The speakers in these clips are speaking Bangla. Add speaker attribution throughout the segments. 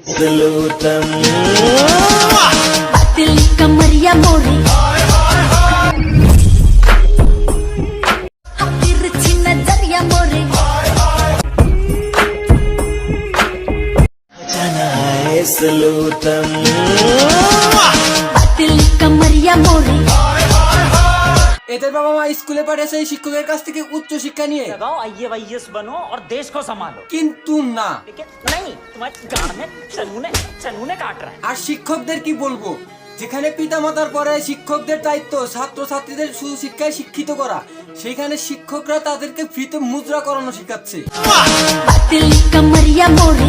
Speaker 1: सलूटम
Speaker 2: दिल कमरिया मोरे तिरछी नजरिया मोरे
Speaker 1: जाना है सलूटम
Speaker 2: दिल कमरिया मोरे
Speaker 3: এদের বাবা মা স্কুলে পাঠিয়েছে এই শিক্ষকের কাছ থেকে উচ্চ শিক্ষা নিয়ে
Speaker 4: लगाओ आईएएस बनो और देश को संभालो
Speaker 3: কিন্তু না
Speaker 4: लेकिन नहीं तुम्हारे गाड़ में चनूने काट रहा है
Speaker 3: আর শিক্ষকদের কি বলবো যেখানে পিতামাতার পরে শিক্ষকদের দায়িত্ব ছাত্রছাত্রীদের সুশিক্ষায় শিক্ষিত করা সেখানে শিক্ষকরা তাদেরকে ফ্রিতে মুদ্রা করানো শেখাচ্ছে
Speaker 2: दिल कमरिया मोरे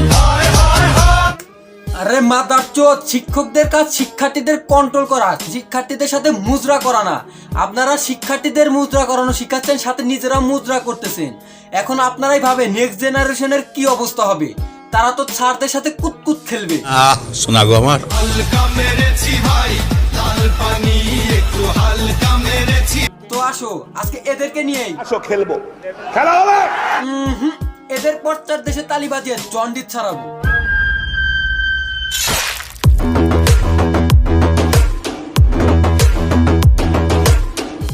Speaker 3: আরে মাদারচোদ শিক্ষকদের কাজ শিক্ষার্থীদের কন্ট্রোল করা শিক্ষার্থীদের সাথে মুদ্রা করা না আপনারা শিক্ষার্থীদের মুদ্রা করানো শিখাচ্ছেন সাথে নিজেরা মুদ্রা করতেছেন এখন আপনারাই ভাবে নেক্সট জেনারেশনের কি অবস্থা হবে তারা তো ছাড়দের সাথে কুতকুত খেলবে
Speaker 5: শোনা গো আমার
Speaker 3: তো আসো আজকে এদেরকে নিয়েই
Speaker 6: খেলবো খেলা হবে
Speaker 3: এদের পশ্চাৎ দেশে তালি বাজিয়ে জন্ডিস ছাড়াবো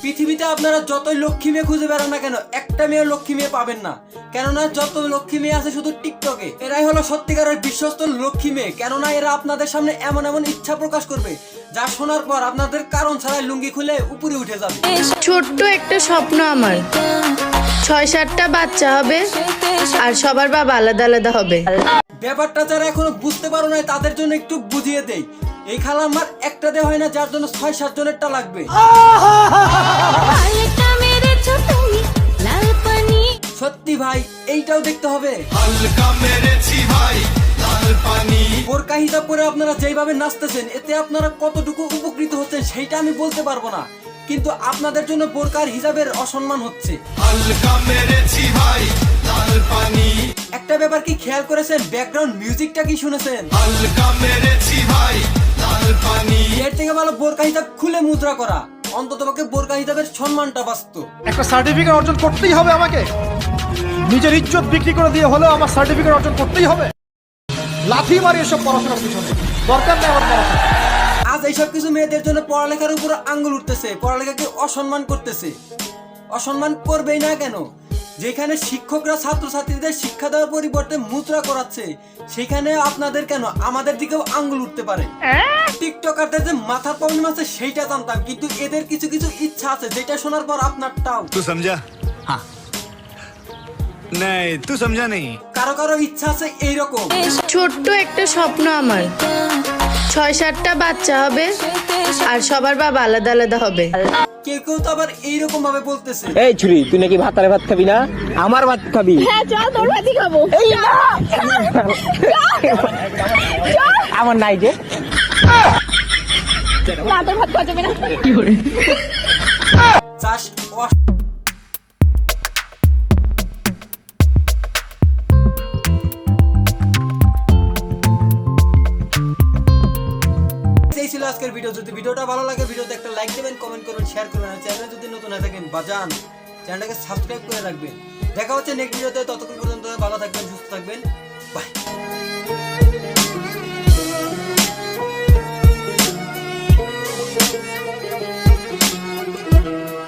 Speaker 3: পৃথিবীতে আপনারা যতই লক্ষ্মী মেয়ে খুঁজে বেড়ান না কেন একটা মেয়ে লক্ষ্মী মেয়ে পাবেন না কেননা যত লক্ষ্মী মেয়ে আছে শুধু টিকটকে এরাই হলো সত্যিকারের বিশ্বস্ত লক্ষ্মী মেয়ে কেননা এরা আপনাদের সামনে এমন এমন ইচ্ছা প্রকাশ করবে যা শোনার পর আপনাদের কারণ ছাড়াই লুঙ্গি খুলে উপরে উঠে যাবে
Speaker 7: ছোট্ট একটা স্বপ্ন আমার 6-7টা বাচ্চা হবে আর সবার বাবা আলাদা আলাদা হবে
Speaker 3: ব্যাপারটা যারা এখনো বুঝতে পারো না তাদের জন্য একটু বুঝিয়ে দেই এই খালা আমার একটা দে হয় না যার জন্য 6-7 জনেরটা লাগবে সত্যি ভাই এইটাও দেখতে হবে বোরকা হিজাব পরে আপনারা যেইভাবে নাচতেছেন এতে আপনারা কতটুকু উপকৃত হচ্ছেন সেইটা আমি বলতে পারবো না কিন্তু আপনাদের জন্য বোরকার হিজাবের অসম্মান হচ্ছে একটা ব্যাপার কি খেয়াল করেছেন ব্যাকগ্রাউন্ড মিউজিকটা কি শুনেছেন এর থেকে ভালো বোরকা হিজাব খুলে মুদ্রা করা অন্ততপক্ষে বোরকা হিজাবের সম্মানটা বাঁচত
Speaker 8: একটা সার্টিফিকেট অর্জন করতেই হবে আমাকে নিজের ইজ্জত বিক্রি করে দিয়ে হলেও আমার সার্টিফিকেট অর্জন করতেই হবে লাথি মারি এসব পড়াশোনার পিছনে দরকার নেই আমার পড়াশোনা
Speaker 3: আজ এইসব কিছু মেয়েদের জন্য পড়ালেখার উপর আঙ্গুল উঠতেছে পড়ালেখাকে অসম্মান করতেছে অসম্মান করবেই না কেন যেখানে শিক্ষকরা ছাত্রছাত্রীদের শিক্ষা দেওয়ার পরিবর্তে মুদ্রা করাচ্ছে সেখানে আপনাদের কেন আমাদের দিকেও আঙ্গুল উঠতে পারে টিকটকারদের যে মাথার প্রবলেম আছে সেইটা জানতাম কিন্তু এদের কিছু কিছু ইচ্ছা আছে যেটা শোনার পর আপনারটাও
Speaker 5: তুই সমঝা হ্যাঁ नहीं तू समझा नहीं
Speaker 3: কারো কারো ইচ্ছা আছে এইরকম
Speaker 7: ছোট্ট একটা স্বপ্ন আমার 6-7টা বাচ্চা হবে আর সবার বাবা আলাদা আলাদা হবে
Speaker 3: কেউ কেউ তো আবার এইরকম ভাবে বলতেছে
Speaker 9: এই ছুরি তুই নাকি ভাতারে ভাত খাবি না আমার ভাত খাবি
Speaker 7: হ্যাঁ চল তোর ভাতই খাবো
Speaker 9: আমার নাই যে
Speaker 7: না তোর ভাত খাওয়া যাবে না
Speaker 3: জাস্ট এই ছিল আজকের ভিডিও যদি ভিডিওটা ভালো লাগে ভিডিওতে একটা লাইক দেবেন কমেন্ট করবেন শেয়ার করবেন আর চ্যানেলে যদি নতুন হয়ে থাকেন বাজান চ্যানেলটাকে সাবস্ক্রাইব করে রাখবেন দেখা হচ্ছে নেক্সট ভিডিওতে ততক্ষণ পর্যন্ত ভালো থাকবেন সুস্থ থাকবেন বাই